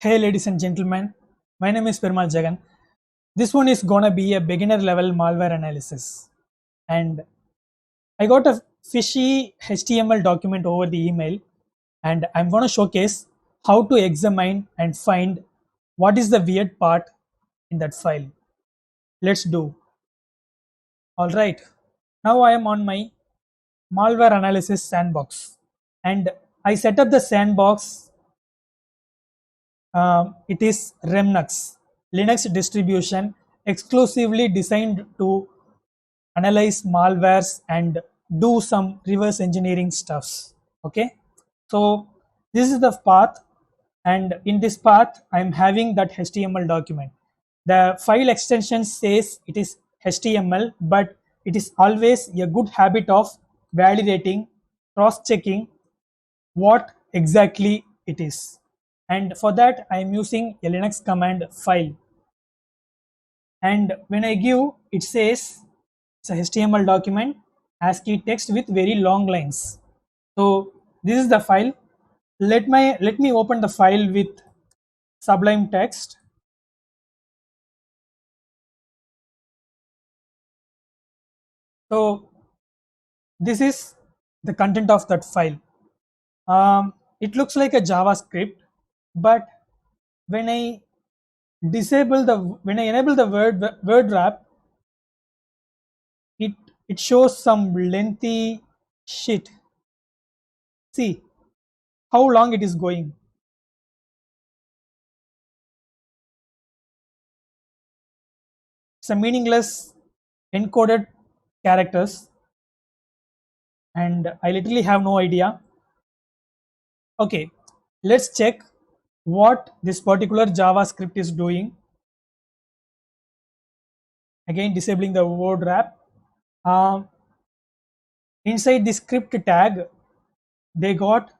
Hey ladies and gentlemen, my name is Perumal Jagan. This one is gonna be a beginner level malware analysis. And I got a fishy HTML document over the email, and I'm gonna showcase how to examine and find what is the weird part in that file. Let's do. Alright, now I am on my malware analysis sandbox, and I set up the sandbox. It is Remnux, Linux distribution exclusively designed to analyze malwares and do some reverse engineering stuffs. Okay, so this is the path, and in this path, I'm having that HTML document. The file extension says it is HTML, but it is always a good habit of validating, cross checking what exactly it is. And for that, I am using a Linux command file. And when I give, it says it's a HTML document, ASCII text with very long lines. So this is the file. Let me open the file with Sublime Text. So this is the content of that file. It looks like a JavaScript, but when I when I enable the word wrap, it it shows some lengthy shit. See how long it is going. It's a meaningless encoded characters, and I literally have no idea. Okay, let's check what this particular JavaScript is doing. Again, disabling the word wrap. Um, Inside the script tag, they got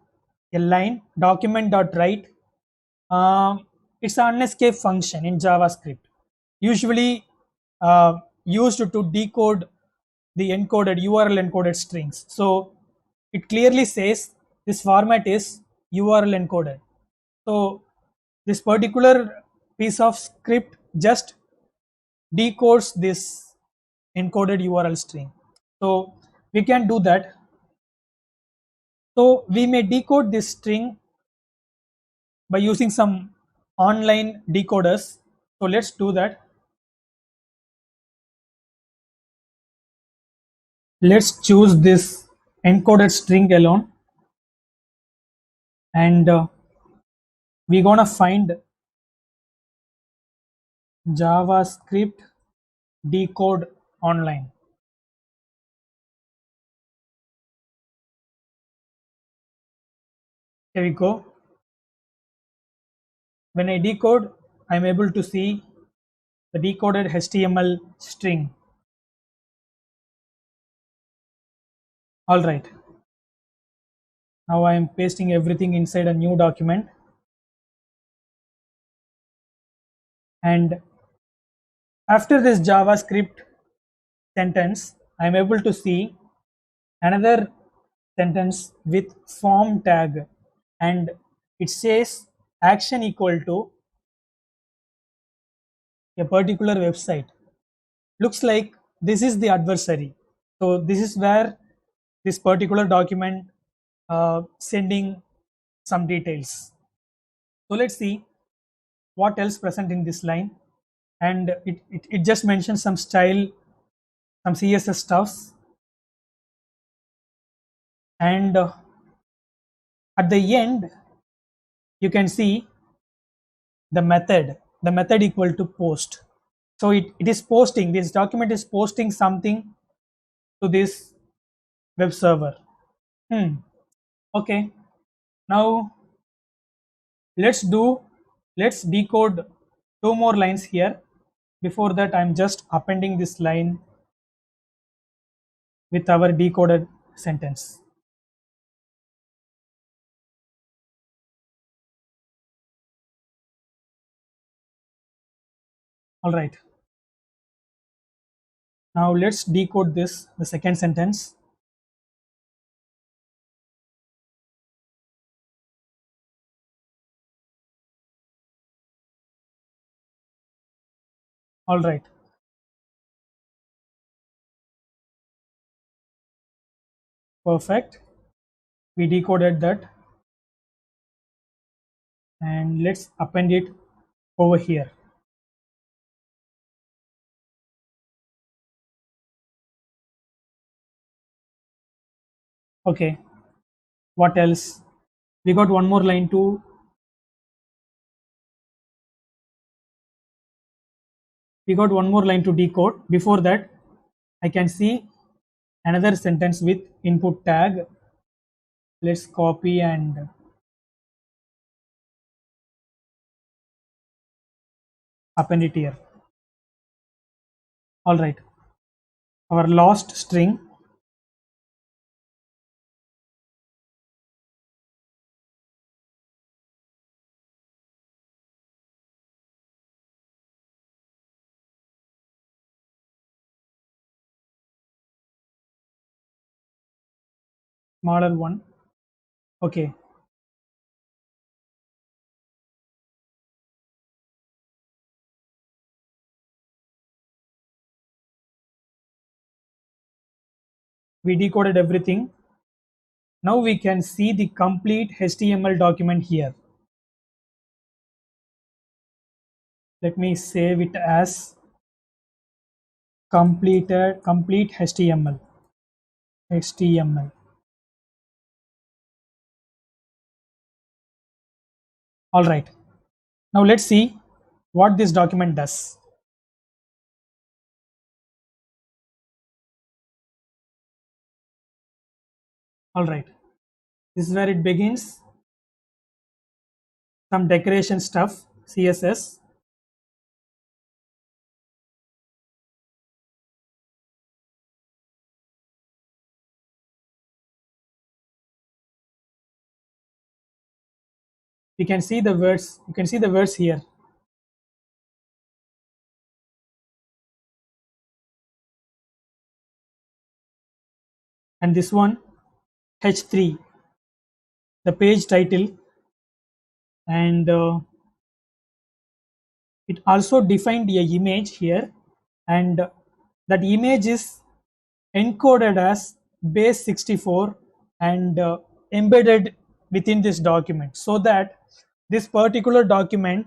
a line document.write. It's an unescape function in JavaScript, usually used to decode the encoded URL encoded strings. So it clearly says this format is URL encoded. So this particular piece of script just decodes this encoded URL string. So we can do that. So we may decode this string by using some online decoders. So let's do that. Let's choose this encoded string alone, and we're gonna find JavaScript decode online. Here we go. When I decode, I'm able to see the decoded HTML string. All right. Now I am pasting everything inside a new document, and after this JavaScript sentence, I'm able to see another sentence with form tag, and it says action equal to a particular website. Looks like this is the adversary. So this is where this particular document sending some details. So let's see what else present in this line, and it just mentions some style, some CSS stuffs, and at the end you can see the method equal to post. So it is posting, this document is posting something to this web server. Okay, now let's decode two more lines here. Before that, I'm just appending this line with our decoded sentence. All right. Now let's decode this, the second sentence. All right. Perfect. We decoded that, and let's append it over here. Okay. What else? We got one more line to decode. Before that, I can see another sentence with input tag. Let's copy and append it here. All right. Our lost string, smaller one. Okay. We decoded everything. Now we can see the complete HTML document here. Let me save it as complete HTML. HTML. All right. Now let's see what this document does. All right. This is where it begins. Some decoration stuff, CSS. You can see the words. You can see the words here. And this one, H3, the page title, and it also defined a image here, and that image is encoded as base 64 and embedded within this document, so that this particular document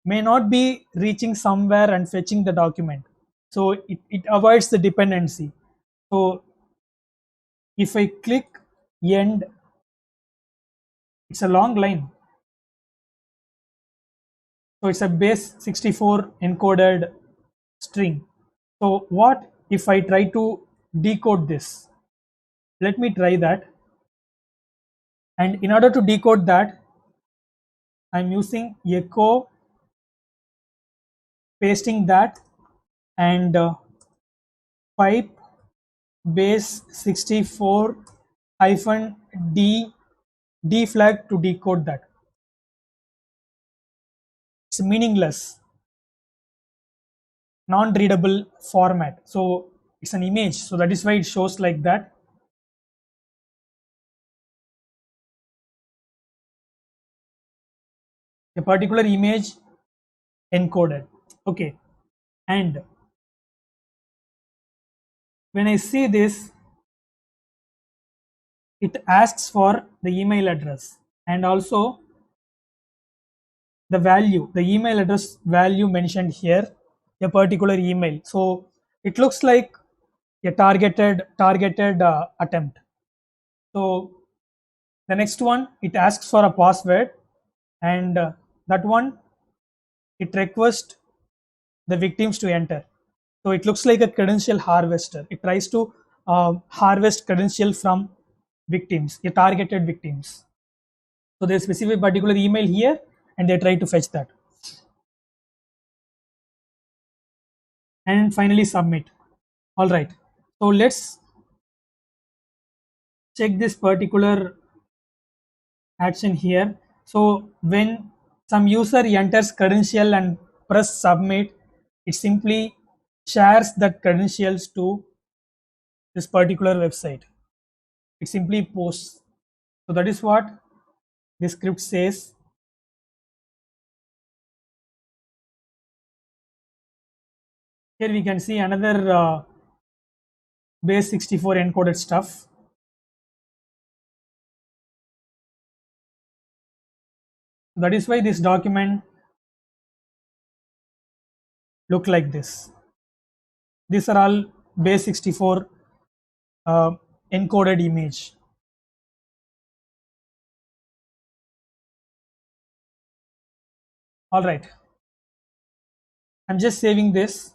may not be reaching somewhere and fetching the document, so it avoids the dependency. So if I click end, it's a long line, so it's a base 64 encoded string. So what if I try to decode this? Let me try that. And in order to decode that, I'm using echo, pasting that, and pipe base 64 hyphen d flag to decode that. It's meaningless, non-readable format. So it's an image, so that is why it shows like that. A particular image encoded. Okay, and when I see this, it asks for the email address and also the value, the email address value mentioned here, a particular email. So it looks like a targeted attempt. So the next one, it asks for a password, and that one, it requests the victims to enter. So it looks like a credential harvester. It tries to harvest credential from victims, a targeted victims. So they specify particular email here, and they try to fetch that, and finally submit. All right. So let's check this particular action here. So when some user enters credential and press submit, it simply shares the credentials to this particular website. It simply posts. So that is what this script says. Here we can see another base 64 encoded stuff. That is why this document look like this. These are all base 64 encoded image. All right, I'm just saving this.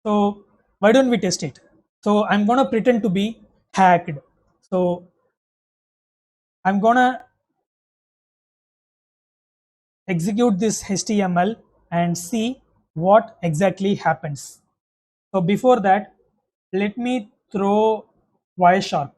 So why don't we test it? So I'm gonna pretend to be hacked. So I'm gonna execute this HTML and see what exactly happens. So before that, let me throw Wireshark.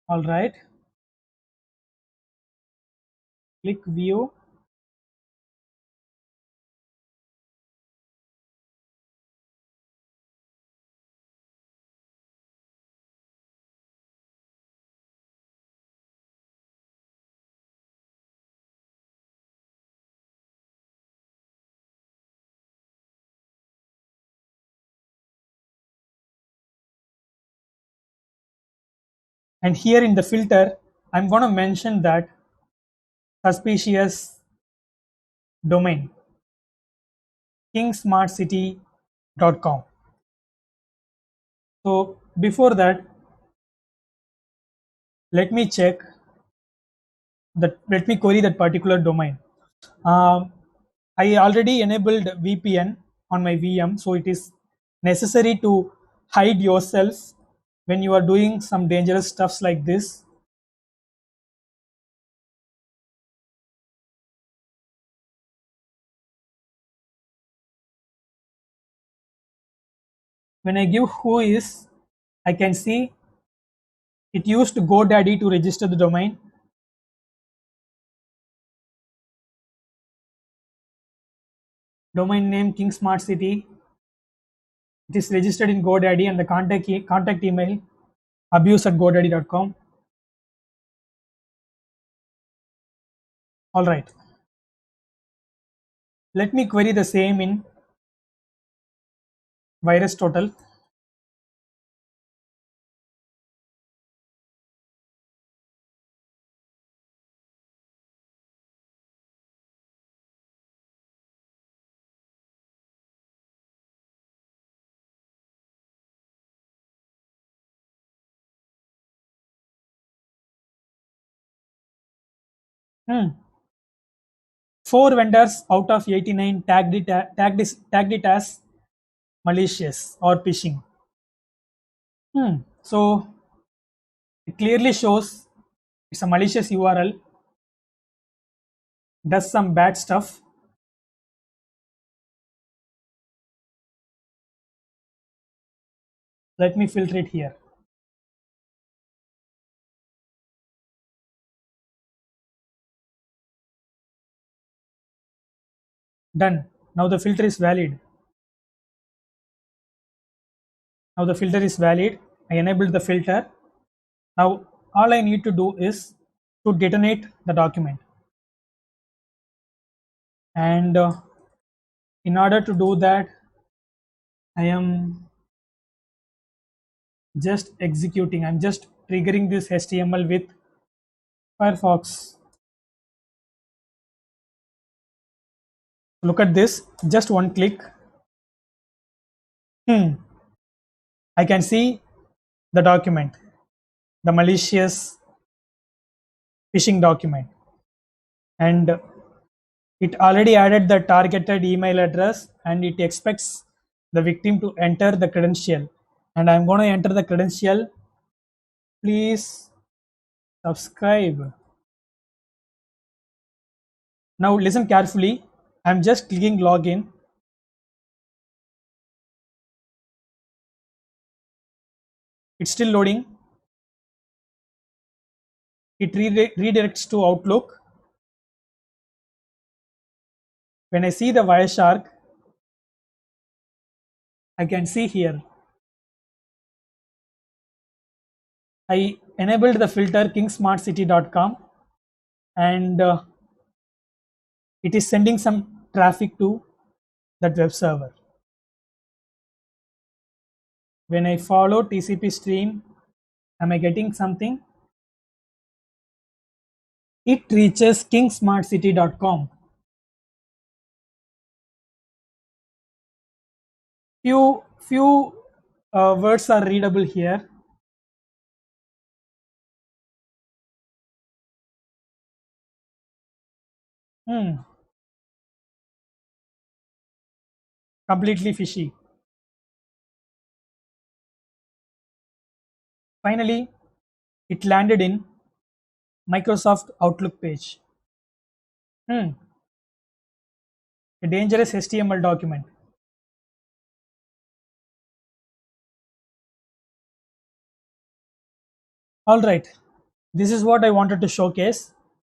All right, click view. And here in the filter, I'm going to mention that suspicious domain, kingsmartcity.com. So before that, let me check that, let me query that particular domain. I already enabled VPN on my VM, so it is necessary to hide yourself when you are doing some dangerous stuffs like this. When I give who is, I can see it used GoDaddy to register the domain. Domain name King Smart City. It is registered in GoDaddy and the contact email abuse@godaddy.com. All right. Let me query the same in VirusTotal. Hmm. 4 vendors out of 89 tagged it as malicious or phishing. So it clearly shows it's a malicious URL, does some bad stuff. Let me filter it here. Done. Now the filter is valid. Now the filter is valid. I enabled the filter. Now all I need to do is to detonate the document. And in order to do that, I am just executing. I'm just triggering this HTML with Firefox. Look at this. Just one click. I can see the document, the malicious phishing document, and it already added the targeted email address and it expects the victim to enter the credential. And I'm going to enter the credential. Please subscribe. Now listen carefully. I'm just clicking login. It's still loading. It redirects to Outlook. When I see the Wireshark, I can see here. I enabled the filter kingsmartcity.com, and it is sending some traffic to that web server. When I follow TCP stream, am I getting something? It reaches kingsmartcity.com. Few words are readable here. Hmm, completely fishy. Finally, it landed in Microsoft Outlook page. Hmm, a dangerous HTML document. All right, this is what I wanted to showcase.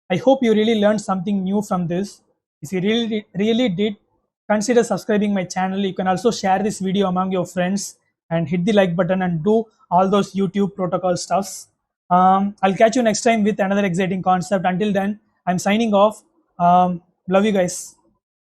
I hope you really learned something new from this. If you really did, consider subscribing my channel. You can also share this video among your friends and hit the like button and do all those YouTube protocol stuffs. I'll catch you next time with another exciting concept. Until then, I'm signing off. Love you guys.